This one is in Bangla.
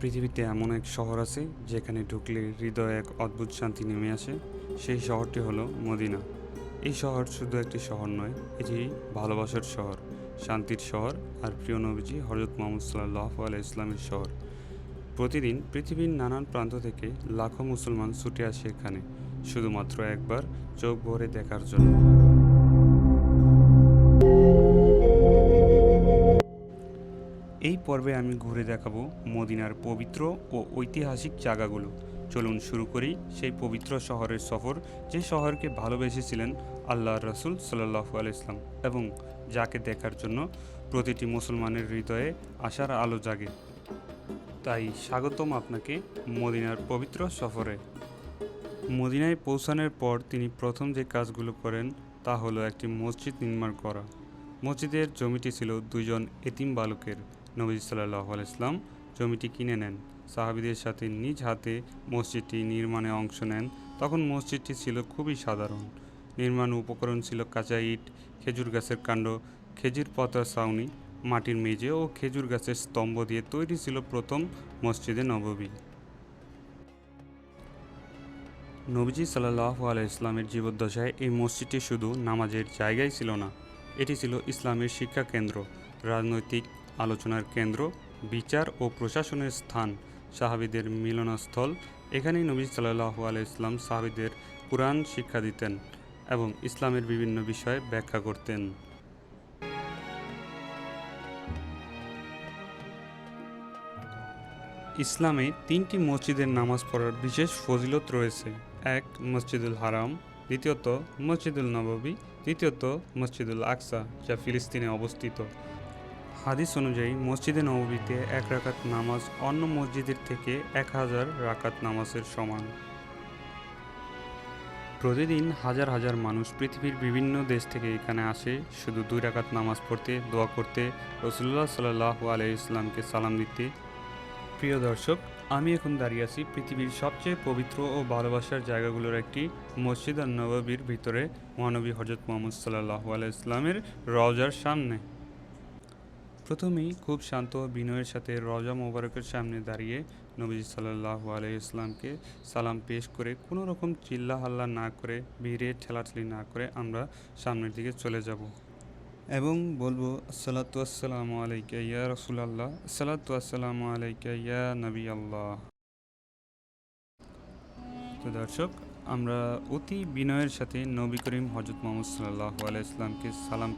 পৃথিবীতে এমন এক শহর আছে যেখানে ঢুকলে হৃদয়ে এক অদ্ভুত শান্তি নেমে আসে। সেই শহরটি হলো মদিনা। এই শহর শুধু একটি শহর নয়, এটি ভালোবাসার শহর, শান্তির শহর আর প্রিয় নবীজি হজরত মোহাম্মদ সাল্লাল্লাহু আলাইহি ইসলামের শহর। প্রতিদিন পৃথিবীর নানান প্রান্ত থেকে লাখো মুসলমান ছুটে আসে এখানে শুধুমাত্র একবার চোখ ভরে দেখার জন্য। এই পর্বে আমি ঘুরে দেখাবো মদিনার পবিত্র ও ঐতিহাসিক জায়গাগুলো। চলুন শুরু করি সেই পবিত্র শহরের সফর, যে শহরকে ভালোবেসেছিলেন আল্লাহর রাসূল সাল্লাল্লাহু আলাইহি ইসলাম এবং যাকে দেখার জন্য প্রতিটি মুসলমানের হৃদয়ে আশার আলো জাগে। তাই স্বাগতম আপনাকে মদিনার পবিত্র সফরে। মদিনায় পৌঁছানোর পর তিনি প্রথম যে কাজগুলো করেন তা হলো একটি মসজিদ নির্মাণ করা। মসজিদের জমিটি ছিল দুইজন এতিম বালকের। নবী সাল্লাল্লাহু আলাইহি ইসলাম জমিটি কিনে নেন, সাহাবীদের সাথে নিজ হাতে মসজিদটি নির্মাণে অংশ নেন। তখন মসজিদটি ছিল খুবই সাধারণ। নির্মাণ উপকরণ ছিল কাঁচা ইট, খেজুর গাছের কাণ্ড, খেজুর পাতার ছাউনি, মাটির মেঝে ও খেজুর গাছের স্তম্ভ দিয়ে তৈরি ছিল প্রথম মসজিদে নববী। নবীজি সাল্লাল্লাহু আলাইহি ইসলামের জীবদ্দশায় এই মসজিদটি শুধু নামাজের জায়গাই ছিল না, এটি ছিল ইসলামের শিক্ষা কেন্দ্র, রাজনৈতিক আলোচনার কেন্দ্র, বিচার ও প্রশাসনের স্থান, সাহাবীদের মিলনস্থল। এখানেই নবী সাল্লাল্লাহু আলাইহি ইসলাম সাহাবীদের কুরআন শিক্ষা দিতেন এবং ইসলামের বিভিন্ন বিষয় ব্যাখ্যা করতেন। ইসলামে তিনটি মসজিদের নামাজ পড়ার বিশেষ ফজিলত রয়েছে। এক, মসজিদুল হারাম; দ্বিতীয়ত মসজিদুল নববী; তৃতীয়ত মসজিদুল আকসা, যা ফিলিস্তিনে অবস্থিত। হাদিস অনুযায়ী মসজিদে নববীতে 1 রাকাত নামাজ অন্য মসজিদের থেকে 1000 রাকাত নামাজের সমান। প্রতিদিন হাজার হাজার মানুষ পৃথিবীর বিভিন্ন দেশ থেকে এখানে আসে শুধু 2 রাকাত নামাজ পড়তে, দোয়া করতে, রাসূলুল্লাহ সাল্লাল্লাহু আলাইহি ইসলামকে সালাম দিতে। প্রিয় দর্শক, আমি এখন দাঁড়িয়ে আছি পৃথিবীর সবচেয়ে পবিত্র ও ভালোবাসার জায়গাগুলোর একটি মসজিদ নববীর ভিতরে, মহানবী হজরত মুহাম্মদ সাল্লাল্লাহু আলাইহি ইসলামের রওজার সামনে। প্রথমেই খুব শান্ত ও বিনয়ের সাথে রওজা মোবারকের সামনে দাঁড়িয়ে নবীজি সাল্লাল্লাহু আলাইহি ইসলামকে সালাম পেশ করে কোনো রকম চিল্লা হাল্লা না করে, ভিড়ে ঠেলাঠেলি না করে আমরা সামনের দিকে চলে যাব এবং বলবো, আসসালাতু আসসালামু আলাইকা ইয়া রাসূলুল্লাহ, আসসালাতু আসসালামু আলাইকা ইয়া নবী আল্লাহ। তো দর্শক, আমরা অতি বিনয়ের সাথে নবী করিম হজরত মুহাম্মদ সাল্লাল্লাহু আলাইহি ইসলামকে সালাম